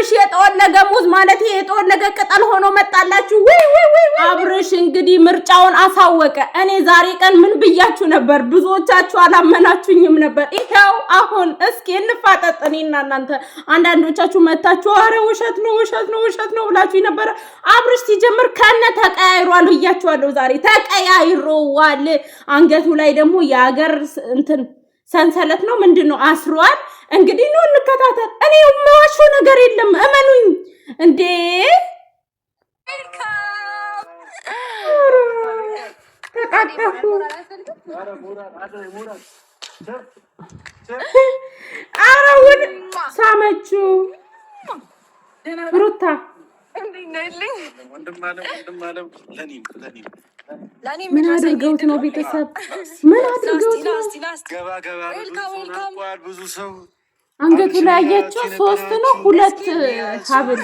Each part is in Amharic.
አብርሽ የጠወለገ ሙዝ ማለት ይሄ የጠወለገ ቅጠል ሆኖ መጣላችሁ። ወይ አብርሽ እንግዲህ ምርጫውን አሳወቀ። እኔ ዛሬ ቀን ምን ብያችሁ ነበር? ብዙዎቻችሁ አላመናችሁኝም ነበር። ይሄው አሁን እስኪ እንፋጠጥ። እኔና እናንተ አንዳንዶቻችሁ መታችሁ አረ ውሸት ነው ብላችሁ ነበር። አብርሽ ሲጀምር ከነ ተቀያይሯል ብያችኋለሁ። ዛሬ ተቀያይሯል። አንገቱ ላይ ደግሞ የሀገር እንትን ሰንሰለት ነው ምንድነው አስሯል። እንግዲህ ነው እንከታተል። እኔ የማዋሸው ነገር የለም እመኑኝ። እንዴ ተቃቀፉ። አራውን ሳመችው ሩታ ምን አድርገውት ነው? ቤተሰብ ምን አድርገውት ነው? ብዙ ሰው አንገቱ ላይ ያያቸው 3 ነው 2 ሀብል።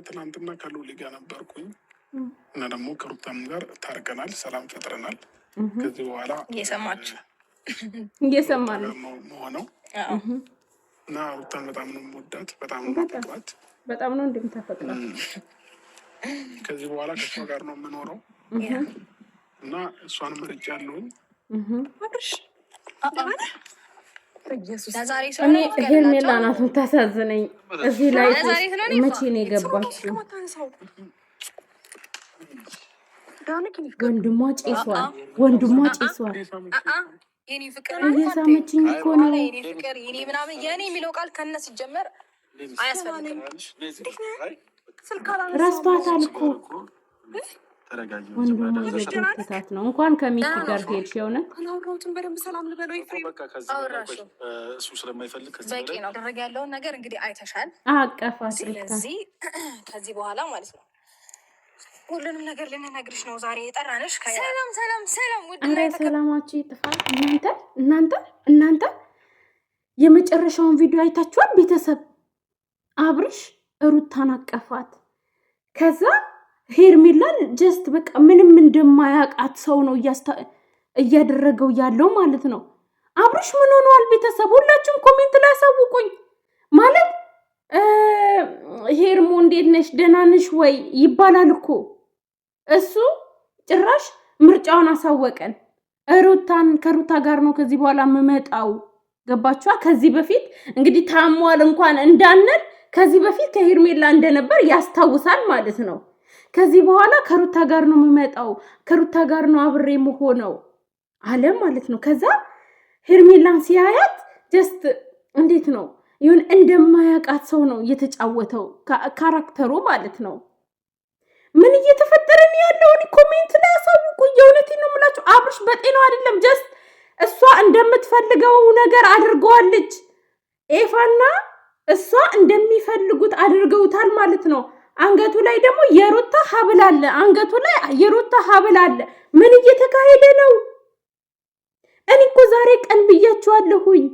ትናንትና ከሉሊ ጋር ነበርኩኝ እና ደግሞ ከሩታም ጋር ታርቀናል፣ ሰላም ፈጥረናል። ከዚህ በኋላ እየሰማን ነው መሆነው እና ሩታን በጣም ነው የምወዳት፣ በጣም ነው የማፈቅራት፣ በጣም ነው እንደምታፈቅራት። ከዚህ በኋላ ከእሷ ጋር ነው የምኖረው እና እሷን መርጫ ያለውኝ እኔ ሄርሜላ ናት የምታሳዝነኝ። እዚህ ላይ መቼ ነው የገባችው? ወንድሟ ጭሷል። እየሳመችኝ እኮ ነው። የኔ የሚለው ቃል ከነ ሲጀመር አያስፈልግም። ረስቷታል እኮ ወንድሟ እየተከታት ነው። እንኳን ከሚኪ ጋር ሄድሽ። የእውነት እሱ ስለማይፈልግ በቂ ነው። ደረግ ያለውን ነገር እንግዲህ አይተሻል። አቀፋት። ስለዚህ ከዚህ በኋላ ማለት ነው ሁሉንም ነገር ልንነግርሽ ነው ዛሬ የጠራንሽ። ሰላም ውድና ሰላማችሁ ይጥፋል። እናንተ የመጨረሻውን ቪዲዮ አይታችኋል? ቤተሰብ አብርሽ ሩታን አቀፋት። ከዛ ሄርሜላን ጀስት በቃ ምንም እንደማያውቃት ሰው ነው እያደረገው ያለው ማለት ነው። አብርሽ ምን ሆኗል? ቤተሰብ ሁላችሁም ኮሜንት ላይ አሳውቁኝ። ማለት ሄርሞ እንዴት ነሽ ደህና ነሽ ወይ ይባላል እኮ። እሱ ጭራሽ ምርጫውን አሳወቀን። ከሩታ ጋር ነው ከዚህ በኋላ የምመጣው። ገባችኋ? ከዚህ በፊት እንግዲህ ታሟል እንኳን እንዳንል ከዚህ በፊት ከሄርሜላ እንደነበር ያስታውሳል ማለት ነው። ከዚህ በኋላ ከሩታ ጋር ነው የምመጣው፣ ከሩታ ጋር ነው አብሬ መሆነው አለ ማለት ነው። ከዛ ሄርሜላን ሲያያት ጀስት እንዴት ነው ይሁን እንደማያውቃት ሰው ነው እየተጫወተው ካራክተሩ ማለት ነው። ምን እየተፈጠረ ነው ያለው? ኮሜንት ላይ አሳውቁ። የእውነቴን ነው የምላችሁ። አብርሽ በጤናው አይደለም። ጀስት እሷ እንደምትፈልገው ነገር አድርገዋለች። ኤፋና እሷ እንደሚፈልጉት አድርገውታል ማለት ነው። አንገቱ ላይ ደግሞ የሩታ ሀብል አለ። ምን እየተካሄደ ነው? እኔ እኮ ዛሬ ቀን ብያችኋለሁኝ።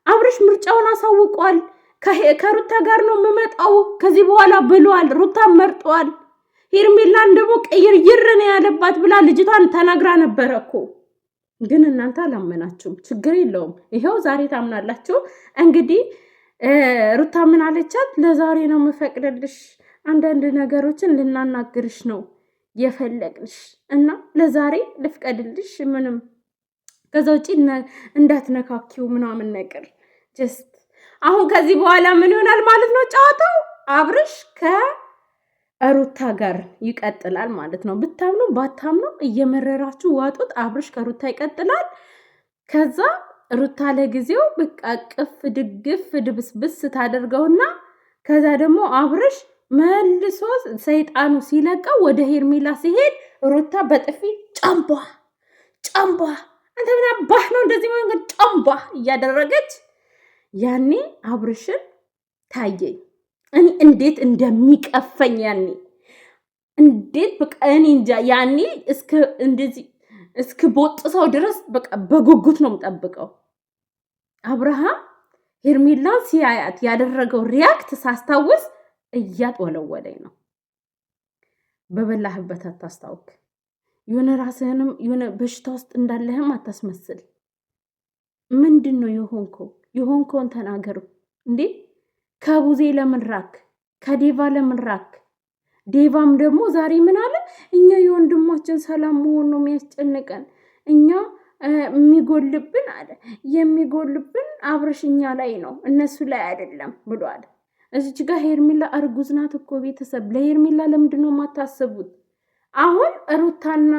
አብርሽ ምርጫውን አሳውቋል። ከሩታ ጋር ነው የምመጣው ከዚህ በኋላ ብሏል። ሩታን መርጧል። ሄርሜላን ደግሞ ቀይር ነው ያለባት ብላ ልጅቷን ተናግራ ነበረ እኮ። ግን እናንተ አላመናችሁም። ችግር የለውም። ይሄው ዛሬ ታምናላችሁ። እንግዲህ ሩታ ምን አለቻት? ለዛሬ ነው የምፈቅድልሽ፣ አንዳንድ ነገሮችን ልናናግርሽ ነው የፈለግንሽ እና ለዛሬ ልፍቀድልሽ፣ ምንም ከዛ ውጪ እንዳትነካኪው ምናምን ነገር ጀስት። አሁን ከዚህ በኋላ ምን ይሆናል ማለት ነው? ጨዋታው አብርሽ ከሩታ ጋር ይቀጥላል ማለት ነው። ብታምኑ ባታምኑ እየመረራችሁ ዋጡት። አብርሽ ከሩታ ይቀጥላል። ከዛ ሩታ ለጊዜው በቃ ቅፍ ድግፍ ድብስብስ ታደርገውና ከዛ ደግሞ አብርሽ መልሶ ሰይጣኑ ሲለቀው ወደ ሄርሜላ ሲሄድ ሩታ በጥፊ ጫምቧ አንተ ምን አባህ ነው እንደዚህ መንገድ ጫምቧ እያደረገች ያኔ አብርሽን ታየኝ። እኔ እንዴት እንደሚቀፈኝ ያኔ እንዴት በቃ እኔ እንጃ። ያኔ እስከ ቦጥሰው ድረስ በቃ በጉጉት ነው የምጠብቀው። አብርሃም ሄርሜላን ሲያያት ያደረገው ሪያክት ሳስታውስ እያጥወለወለኝ ነው። በበላህበት አታስታውክ። የሆነ ራስህንም የሆነ በሽታ ውስጥ እንዳለህም አታስመስል። ምንድን ነው የሆንከውን ተናገሩ እንዴ። ከቡዜ ለምን ራክ? ከዴቫ ለምን ራክ? ዴቫም ደግሞ ዛሬ ምን አለ? እኛ የወንድማችን ሰላም መሆን ነው የሚያስጨንቀን፣ እኛ የሚጎልብን አለ የሚጎልብን አብርሽ እኛ ላይ ነው እነሱ ላይ አይደለም ብሏል። እዚች ጋር ሄርሜላ እርጉዝ ናት እኮ ቤተሰብ። ለሄርሜላ ለምንድን ነው የማታስቡት? አሁን ሩታና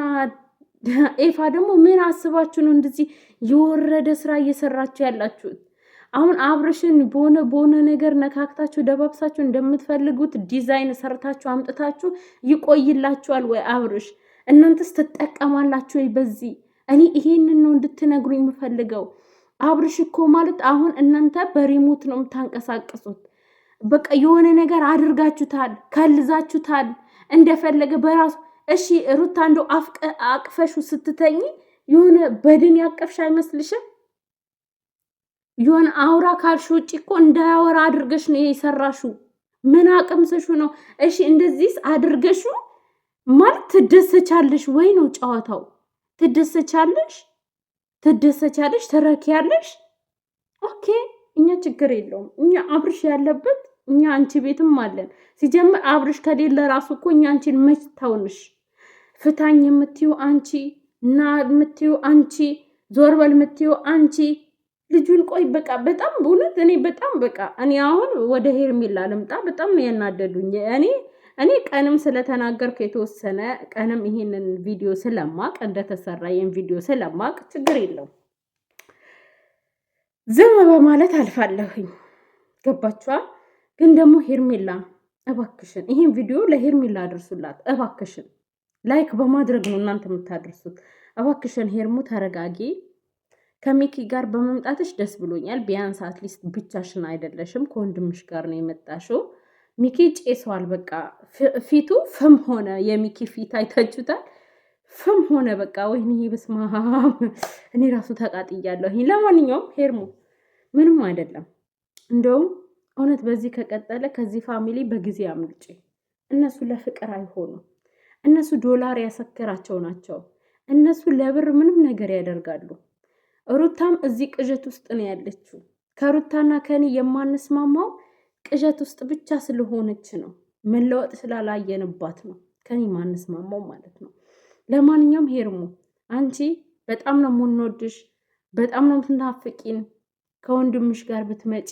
ኤፋ ደግሞ ምን አስባችሁ ነው እንደዚህ የወረደ ስራ እየሰራችሁ ያላችሁት? አሁን አብርሽን በሆነ ነገር ነካክታችሁ ደባብሳችሁ እንደምትፈልጉት ዲዛይን ሰርታችሁ አምጥታችሁ ይቆይላችኋል ወይ? አብርሽ እናንተስ ትጠቀማላችሁ ወይ በዚህ? እኔ ይሄንን ነው እንድትነግሩ የምፈልገው። አብርሽ እኮ ማለት አሁን እናንተ በሪሞት ነው የምታንቀሳቅሱት። በቃ የሆነ ነገር አድርጋችሁታል፣ ከልዛችሁታል እንደፈለገ በራሱ። እሺ ሩታ እንደው አቅፈሹ ስትተኝ የሆነ በድን ያቀፍሽ አይመስልሽም? የሆነ አውራ ካልሽ ውጭ እኮ እንዳያወራ አድርገሽ ነው የሰራሹ። ምን አቅምሰሹ ነው? እሺ እንደዚህስ አድርገሹ ማለት ትደሰቻለሽ ወይ ነው ጨዋታው? ትደሰቻለሽ፣ ትረኪያለሽ። ኦኬ እኛ ችግር የለውም። እኛ አብርሽ ያለበት እኛ አንቺ ቤትም አለን። ሲጀምር አብርሽ ከሌለ ራሱ እኮ እኛ አንቺን መች ተውንሽ? ፍታኝ የምትዩ አንቺ፣ እና የምትዩ አንቺ፣ ዞር በል የምትዩ አንቺ። ልጁን ቆይ በቃ በጣም በእውነት እኔ በጣም በቃ እኔ አሁን ወደ ሄርሜላ ልምጣ። በጣም ነው ያናደዱኝ። እኔ ቀንም ስለተናገርኩ የተወሰነ ቀንም ይሄንን ቪዲዮ ስለማቅ እንደተሰራ ይሄን ቪዲዮ ስለማቅ ችግር የለው ዝም በማለት አልፋለሁኝ። ገባችኋ? ግን ደግሞ ሄርሜላ እባክሽን ይሄን ቪዲዮ ለሄርሜላ አድርሱላት እባክሽን። ላይክ በማድረግ ነው እናንተ የምታደርሱት። እባክሽን ሄርሙ ተረጋጊ። ከሚኪ ጋር በመምጣትሽ ደስ ብሎኛል። ቢያንስ አትሊስት ብቻሽን አይደለሽም፣ ከወንድምሽ ጋር ነው የመጣሽው። ሚኪ ጬሷል። በቃ ፊቱ ፍም ሆነ። የሚኪ ፊት አይታችሁታል? ፍም ሆነ በቃ። ወይኔ በስመ አብ እኔ ራሱ ተቃጥያለሁ። ለማንኛውም ሄርሙ ምንም አይደለም። እንደውም እውነት በዚህ ከቀጠለ ከዚህ ፋሚሊ በጊዜ አምልጪ። እነሱ ለፍቅር አይሆኑም። እነሱ ዶላር ያሰከራቸው ናቸው። እነሱ ለብር ምንም ነገር ያደርጋሉ። ሩታም እዚህ ቅዠት ውስጥ ነው ያለችው። ከሩታና ከኔ የማንስማማው ቅዠት ውስጥ ብቻ ስለሆነች ነው፣ መለወጥ ስላላየንባት ነው ከኔ ማንስማማው ማለት ነው። ለማንኛውም ሄርሙ አንቺ በጣም ነው የምንወድሽ፣ በጣም ነው የምትናፍቂን። ከወንድምሽ ጋር ብትመጪ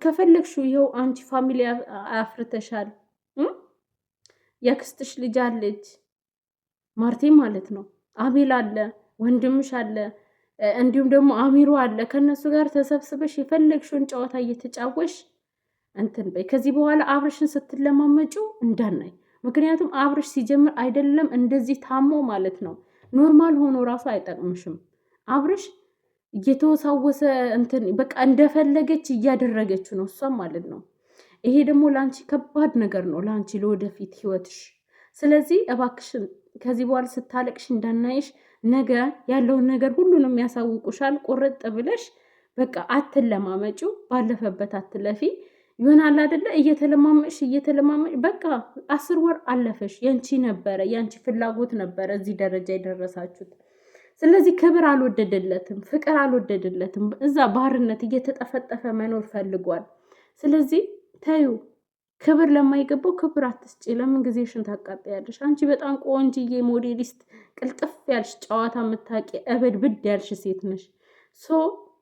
ከፈለግሽው ይኸው አንቺ ፋሚሊ አፍርተሻል። ያክስትሽ ልጅ አለች ማርቴ ማለት ነው። አቤል አለ፣ ወንድምሽ አለ፣ እንዲሁም ደግሞ አሚሮ አለ። ከነሱ ጋር ተሰብስበሽ የፈለግሽውን ጨዋታ እየተጫወሽ እንትን በይ። ከዚህ በኋላ አብርሽን ስትለማመጩ እንዳናይ። ምክንያቱም አብርሽ ሲጀምር አይደለም እንደዚህ ታሞ ማለት ነው ኖርማል ሆኖ ራሱ አይጠቅምሽም። አብርሽ እየተወሳወሰ እንትን በቃ እንደፈለገች እያደረገች ነው እሷም ማለት ነው። ይሄ ደግሞ ለአንቺ ከባድ ነገር ነው፣ ለአንቺ ለወደፊት ህይወትሽ። ስለዚህ እባክሽን ከዚህ በኋላ ስታለቅሽ እንዳናይሽ። ነገ ያለውን ነገር ሁሉንም ያሳውቁሻል። ቁርጥ ብለሽ በቃ አትለማመጩ፣ ባለፈበት አትለፊ። ይሆናል አይደለ? እየተለማመሽ በቃ 10 ወር አለፈሽ። ያንቺ ነበረ፣ ያንቺ ፍላጎት ነበረ እዚህ ደረጃ የደረሳችሁት። ስለዚህ ክብር አልወደደለትም፣ ፍቅር አልወደደለትም። እዛ ባህርነት እየተጠፈጠፈ መኖር ፈልጓል። ስለዚህ ታዩ ክብር ለማይገባው ክብር አትስጪ። ለምን ጊዜሽን ታቃጥያለሽ? አንቺ በጣም ቆንጅዬ ሞዴሊስት፣ ቅልጥፍ ያልሽ፣ ጨዋታ የምታውቂ እብድ ብድ ያልሽ ሴት ነሽ።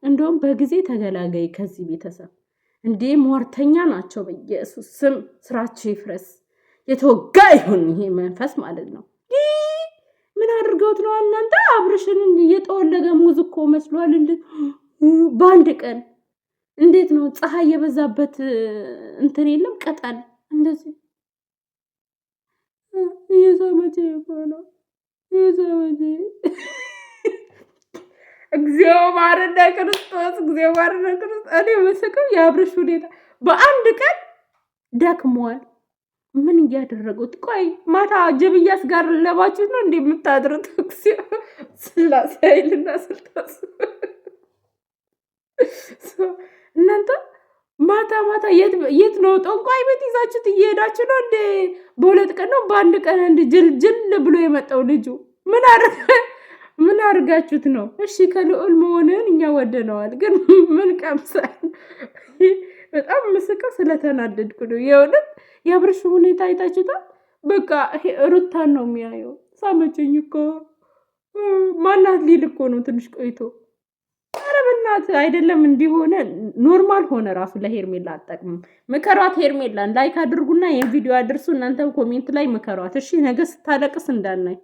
እንደውም በጊዜ ተገላገይ ከዚህ ቤተሰብ። እንዴ ሟርተኛ ናቸው። በኢየሱስ ስም ስራቸው ይፍረስ፣ የተወጋ ይሁን ይሄ መንፈስ ማለት ነው። ምን አድርገውት ነው እናንተ? አብርሽን እየጠወለገ ሙዝ እኮ መስሏል በአንድ ቀን። እንዴት ነው ፀሐይ የበዛበት እንትን የለም ቀጣል እንደዚህ የዘመቼ ነው የዘመቼ እግዚኦ ማረነ ክርስቶስ፣ እግዚኦ ማረነ ክርስቶስ። እኔ መስከም የአብርሽ ሁኔታ በአንድ ቀን ደክሟል። ምን እያደረጉት? ቆይ ማታ ጅብ እያስጋለባችሁ ነው እንዴ የምታድሩት? እግዚኦ ስላሴ ኃይልና ስልጣን እናንተ ማታ ማታ የት ነው ጠንቋይ ቤት ይዛችሁት እየሄዳችሁ ነው እንዴ? በሁለት ቀን ነው በአንድ ቀን እንደ ጅልጅል ብሎ የመጣው ልጁ ምን አድርጋችሁት ነው? እሺ ከልዑል መሆንን እኛ ወደነዋል፣ ግን ምን ቀምሳል? በጣም ምስቀው ስለተናደድኩ ነው የእውነት። የአብርሽ ሁኔታ አይታችሁታል። በቃ ሩታን ነው የሚያየው። ሳመቸኝ እኮ ማናት ሊል እኮ ነው ትንሽ ቆይቶ። ኧረ በእናትህ አይደለም እንዲሆነ ኖርማል ሆነ ራሱ ለሄርሜላ አጠቅምም። ምከሯት ሄርሜላን ላይክ አድርጉና ይህን ቪዲዮ አድርሱ። እናንተ ኮሜንት ላይ ምከሯት እሺ። ነገ ስታለቅስ እንዳናይ